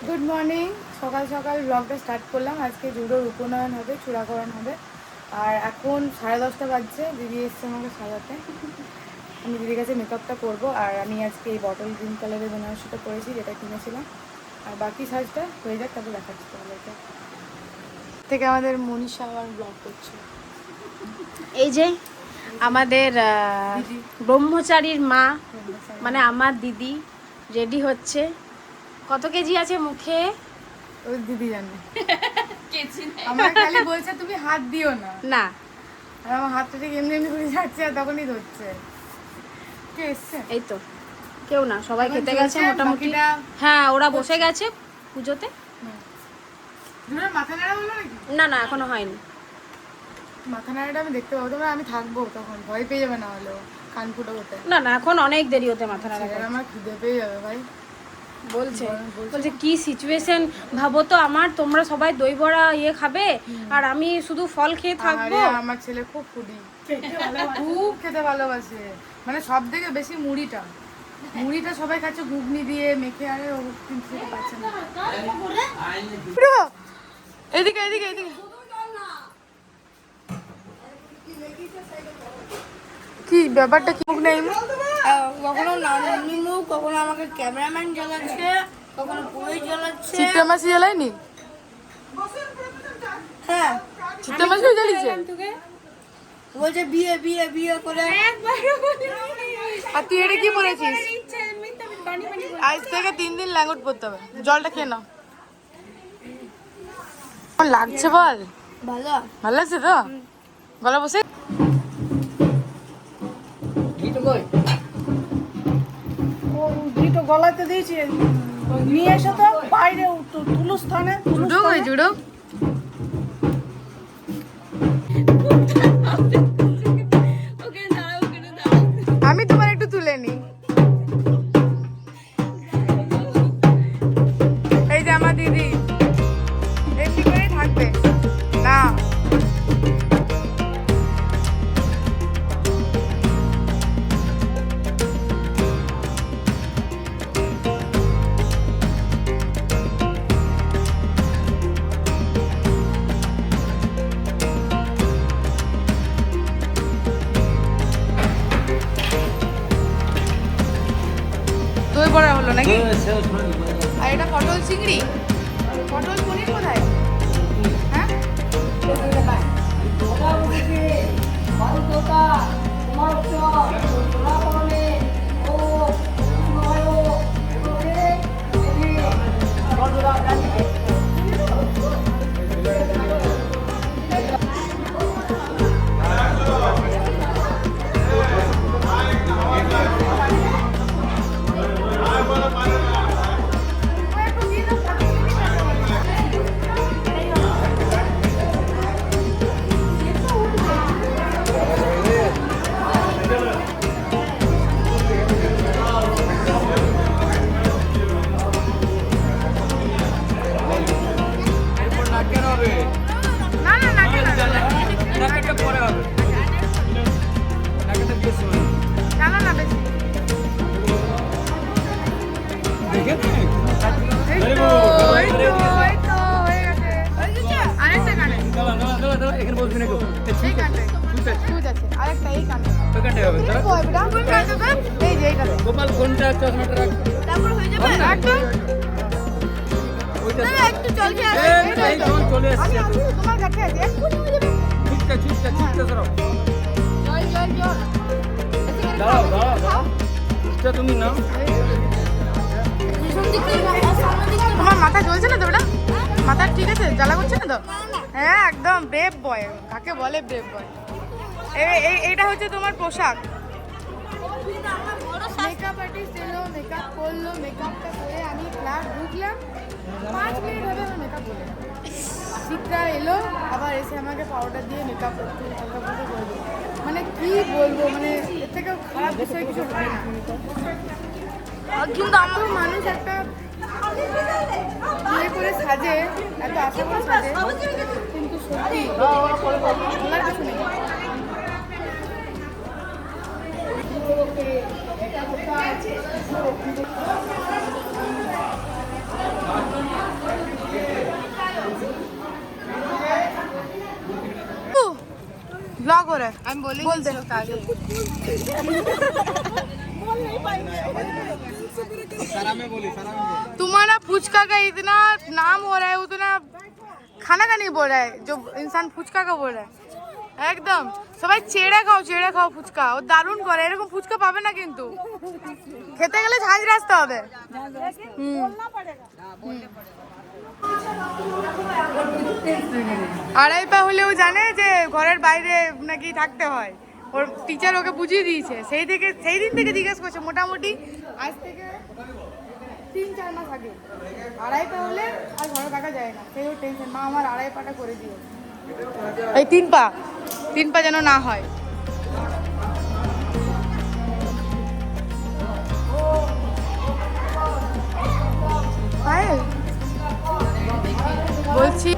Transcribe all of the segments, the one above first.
Good morning. সকাল সকাল ব্লগটা স্টার্ট করলাম। আজকে জুডোর উপনয়ন হবে, চূড়াকরণ হবে। আর এখন 10:30 বাজছে। দিদি এসছে আমাকে সাজাতে। আমি দিদির কাছে মেকআপটা করবো। আর আমি আজকে এই বটল গ্রিন কালারের বেনারসিটা পরেছি, যেটা কিনেছিলাম। আর বাকি সাজটা হয়ে যাক, তারপর দেখাচ্ছি তোমাদেরকে। থেকে আমাদের মনীষা আবার ব্লগ করছে। এই যে আমাদের ব্রহ্মচারীর মা, মানে আমার দিদি রেডি হচ্ছে। কত কেজি আছে মুখে ওই দিদি জানে। আমার খালি বলছে তুমি হাত দিও না। না, আর আমার হাতটা ঠিক এমনি এমনি করে যাচ্ছে, আর তখনই ধরছে। কে এসছে? এই তো কেউ না, সবাই খেতে গেছে মোটামুটি। হ্যাঁ, ওরা বসে গেছে পুজোতে। মাথা নাড়া হলো নাকি? না না, এখনো হয়নি। মাথা নাড়াটা আমি দেখতে পাবো, তবে আমি থাকবো, তখন ভয় পেয়ে যাবে না হলেও কান ফুটো হতে। না না, এখন অনেক দেরি হতে মাথা নাড়া। আমার খিদে পেয়ে যাবে ভাই। বলছে কি সিচুয়েশন ভাবো তো আমার, তোমরা সবাই দই বড়া খাবে আর আমি শুধু ফল খেয়ে থাকবো। আমার ছেলে খুব ফুডি, খুব খেতে ভালোবাসে। মানে সব থেকে বেশি মুড়িটা সবাই খাচ্ছে ঘুগনি দিয়ে মেখে। আরে ও কিন্তু সেটা পাচ্ছে না। এদিকে এদিকে এদিকে। কি ব্যাপারটা কি? মুখ নেই, কখনো নানি মুখ, কখনো আমাকে ক্যামেরাম্যান জ্বালাচ্ছে, কখনো পুলিশ জ্বালাচ্ছে। চিত্রা মাসি জ্বালায়নি? হ্যাঁ, চিত্রা মাসিও জ্বালিয়েছে। বলছে বিয়ে বিয়ে বিয়ে করে। আর তুই এটা কি বলেছিস? আজ থেকে 3 দিন ল্যাঙ্গুট পড়তে হবে। জলটা খেয়ে নাও। কেমন লাগছে বল? ভালো ভালো লাগছে তো? গলা বসে গলাতে দিয়েছি, নিয়ে এসো তো বাইরে তুলু স্থানে। জুড়ো আমি তোমার একটু তুলে নি। এই যে আমার দিদি এমনি করেই থাকবে না। দই বড়া হলো নাকি? আর এটা পটল চিংড়ি, পটল পনির কোথায়? হ্যাঁ, গোপাল কোনটা চশমাটা রাখ, তারপর হয়ে যাবে। একটু জল খেয়ে চলে এসছে। তোমার কাছে আছে, এক্ষুনি হয়ে যাবে। ছুটতে সরাও। জল দাঁড়াও তুমি নাও। তোমার মাথা জ্বলছে না তো? ওটা মাথা ঠিক আছে? জ্বালা করছে না তো? হ্যাঁ, একদম ব্রেভ বয়। কাকে বলে ব্রেভ বয়? এইটা হচ্ছে তোমার পোশাক। মেকআপ আর্টিস্ট এলো, মেকআপ করলো। মেকআপটা করে আমি ক্লাস ঢুকলাম, 5 মিনিট হবে আমার মেকআপ বলে। চিত্রা এলো, আবার এসে আমাকে পাউডার দিয়ে মেকআপ করতে হালকা করে দিল। মানে কি বলবো, মানে এর থেকে খারাপ বিষয় কিছু হয় না। কিন্তু আমার মানুষ একটা বিয়ে করে সাজে, এত আশা করে সাজে, কিন্তু সত্যি বলার কিছু নেই। हो रहा है? আমি বলি बोल दे। तुम्हारा फुचका का इतना नाम हो रहा है उतना खाना का नहीं बोल रहा है जो इंसान फुचका का बोल रहा है একদম সবাই চেড়ে খাও ফুচকা ও দারুণ করে এরকম ফুচকা পাবে না কিন্তু খেতে গেলে ঝাঁঝ রাস্তা হবে আড়াই পা হলেও জানে যে ঘরের বাইরে নাকি থাকতে হয় ওর টিচার ওকে বুঝিয়ে দিয়েছে সেই দিন থেকে জিজ্ঞেস করছে মোটামুটি আজ থেকে 3-4 মাস আগে আড়াই পা হলে আর ঘরে থাকা যায় না সেই ওর টেনশন মা আমার আড়াই পাটা করে দিও এই 3 পা যেন না হয় বলছি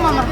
মামা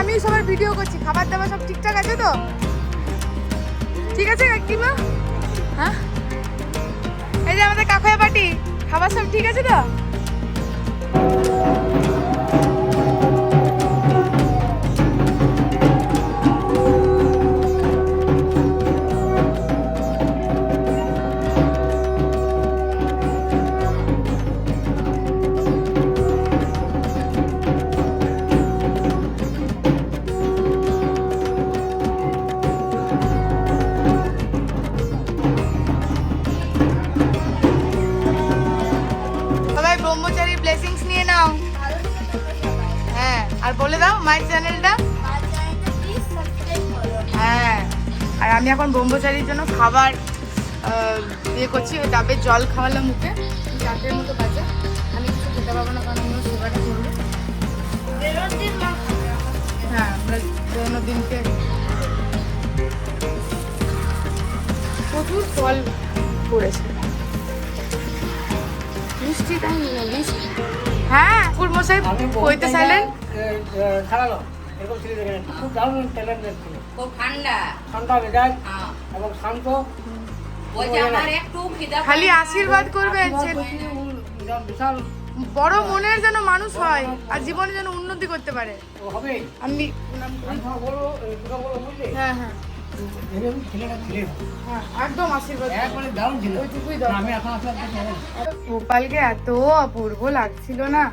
আমি সবার ভিডিও করছি খাবার দাবার সব ঠিকঠাক আছে তো ঠিক আছে কাকিমা হ্যাঁ এই যে আমাদের কাকুয়া পার্টি খাবার সব ঠিক আছে তো ব্রহ্মচারী ব্লেসিংস নিয়ে নাও হ্যাঁ আর বলে দাও মাই চ্যানেলটা হ্যাঁ আর আমি এখন ব্রহ্মচারীর জন্য খাবার ইয়ে করছি ওই ডাবের জল খাওয়ালাম মুখে 4টের মতো বাজে আমি কিছু খেতে পারবো না কারণ আমি সেবাটা করবো হ্যাঁ আমরা দিনকে প্রচুর ফল পড়েছে মিষ্টি তাই মিষ্টি হ্যাঁ ঠাকুর মশাই কইতে চাইলেন ছাড়ালো এরকম ছেলে দেখে খুব দারুণ ট্যালেন্টেড ছিল খুব ঠান্ডা ঠান্ডা মেজাজ এবং শান্ত খালি আশীর্বাদ করবেন যে বিশাল বড় মনের যেন মানুষ হয় আর জীবনে যেন উন্নতি করতে পারে হবে আমি বলবো বুঝলি হ্যাঁ হ্যাঁ এরকম ছেলেটা ছেলে হ্যাঁ একদম আশীর্বাদ একবারে দারুণ ছিল ওইটুকুই দরকার। আমি এখন আসলে গোপালকে এত অপূর্ব লাগছিল না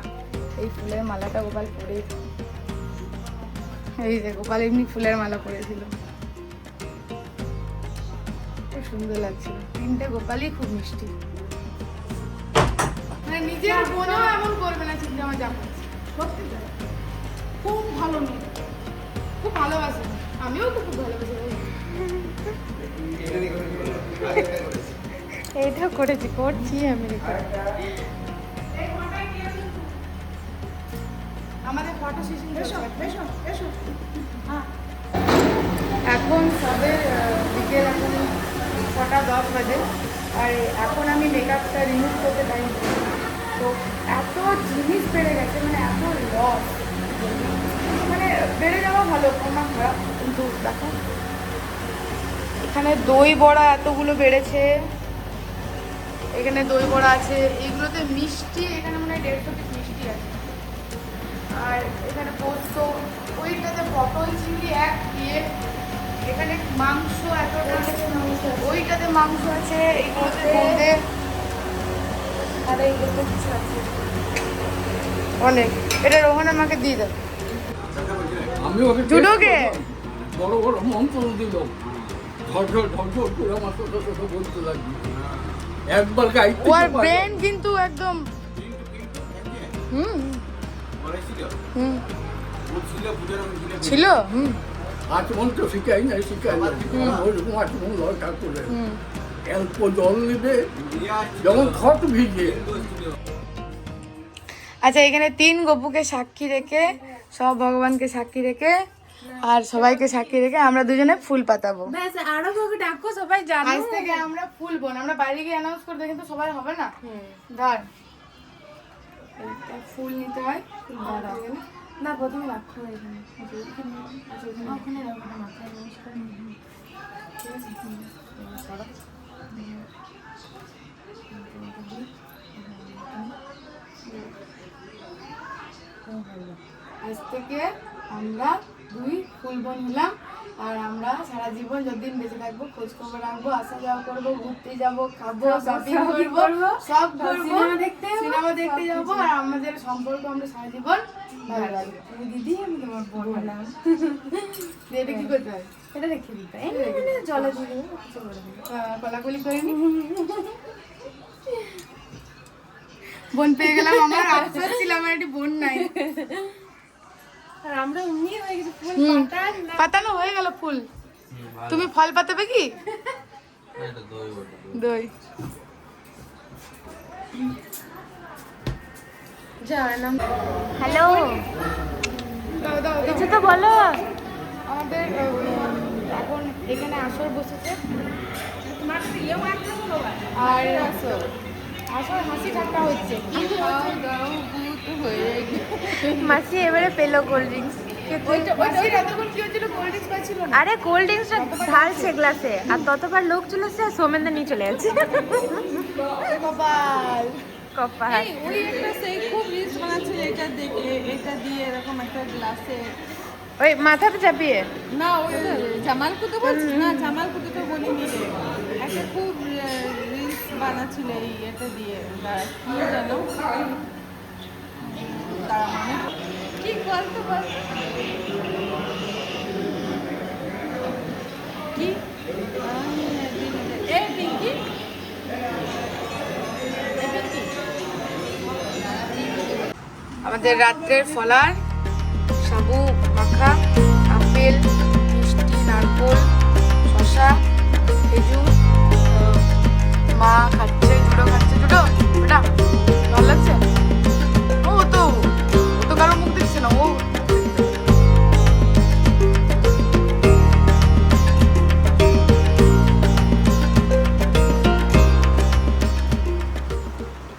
এই ফুলের মালাটা গোপাল পরে এই যে গোপাল এমনি ফুলের মালা পরেছিল খুব সুন্দর লাগছিল 3টে গোপালই খুব মিষ্টি মানে নিজের বোনও এমন করবে না চিন্তা আমার জামা সত্যি তাই। খুব ভালো মেয়ে খুব ভালোবাসে আমিও তো খুব ভালোবাসি এইটাও করছি আমি আমাদের ফটো সেশন এখন সবে বিকেল এখন 6:10 বাজে আর এখন আমি মেকআপটা রিমুভ করতে পারি তো এত জিনিস বেড়ে গেছে মানে এত লস মানে বেড়ে যাওয়া ভালো কোনো খারাপ কিন্তু দেখো এখানে দই বড়া এতগুলো বেড়েছে এখানে দই বড়া আছে, এইগুলোতে মিষ্টি, এখানে মনে হয় 150 পিস মিষ্টি আছে। আর এখানে পোস্ত, ওইটাতে পটল চিংড়ি এক দিয়ে, এখানে মাংস এতটা, ওইটাতে মাংস আছে, এইগুলোতে বোঁদে, আর এইগুলোতে কিছু আছে অনেক। এটা রোহন আমাকে দিয়ে দেবে। আমি ওকে জুডোকে? বড় বড় মন্ত্র দিল, ঝরঝর ঝরঝর করে আমার কথা কথা বলতে লাগবে। একবার গাইতে ওর ব্রেন কিন্তু একদম হুম হুম ছিল হুম আচমন তো শিখাই নাই, শিখাই নাই ওইরকম আচমন লয় ঠাকুরে। অল্প জল নেবে, যেমন খট ভিজে। আচ্ছা, এখানে 3 গপুকে সাক্ষী রেখে, সব ভগবানকে সাক্ষী রেখে আর সবাইকে সাক্ষী রেখে আমরা দুজনে ফুল পাতাবো। ব্যাস আরো কাউকে ডাকো, সবাই জানো। আজ থেকে আমরা ফুল বোন, আমরা বাইরে গিয়ে অ্যানাউন্স করতে কিন্তু সবাই হবে না। ধর এইটা ফুল নিতে হয়, ফুল বাঁধতে গেলে না, প্রথমে রাখো এখানে, ওখানে রাখো, মাথায় নমস্কার। ঠিক আছে, সরো। আজ থেকে আমরা 2 ফুল বোন হলাম, আর আমরা সারা জীবন যতদিন বেঁচে থাকবো খোঁজ খবর রাখবো, আসা যাওয়া করবো, ঘুরতে যাবো, খাবো, শপিং করবো, সব করবো, সিনেমা দেখতে যাবো, আর আমাদের সম্পর্ক আমরা সারা জীবন ভালো রাখবো। তুমি দিদি, আমি তোমার বোন হলাম। এটা কি করতে হয়? এটা রেখে দিতে, জলে দিয়ে দেবো, কিছু করে দেবো। কলাকলি করিনি, বোন পেয়ে গেলাম। আমার আফসোস ছিল আমার একটি বোন নাই। আর আমরা এমনি হয়ে গেছি ফুল পাতার না। পাতানো হয়ে গেল ফুল। তুমি ফল পাতাবে কি? দই। জানা। হ্যালো, দাও দাও দাও। কিছু তো বলো। আমাদের এখন এখানে আসর বসেছে, তোমার প্রিয় মাত্র হলো আর আসর হাসি ঠাট্টা হচ্ছে। কি খাও দাও ভূত হয়ে মাসি এবারে পেলো কোল্ড ড্রিঙ্কস। মাসির এতক্ষণ কি হচ্ছিল? কোল্ড ড্রিঙ্কস পাচ্ছিল না। আরে কোল্ড ড্রিঙ্কসটা ঢালছে গ্লাসে, আর ততবার লোক চলে এসেছে, আর সোমেনদা নিয়ে চলে যাচ্ছে। কপাল। কপাল। ওই একটা সেই খুব রিলস বানাচ্ছিল এটা দেখে, এটা দিয়ে এরকম একটা গ্লাসে, ওই মাথাটা চাপিয়ে। না ওই জামাল কুতু বলছিস না, জামাল কুতু তো বলিনি রে, একটা খুব রিলস বানাচ্ছিল এই এটা দিয়ে, দাঁড়া কি জানো, দাঁড়া মানে কি বলতো বলতো কি এ পিঙ্কি, আমাদের রাত্রের ফলার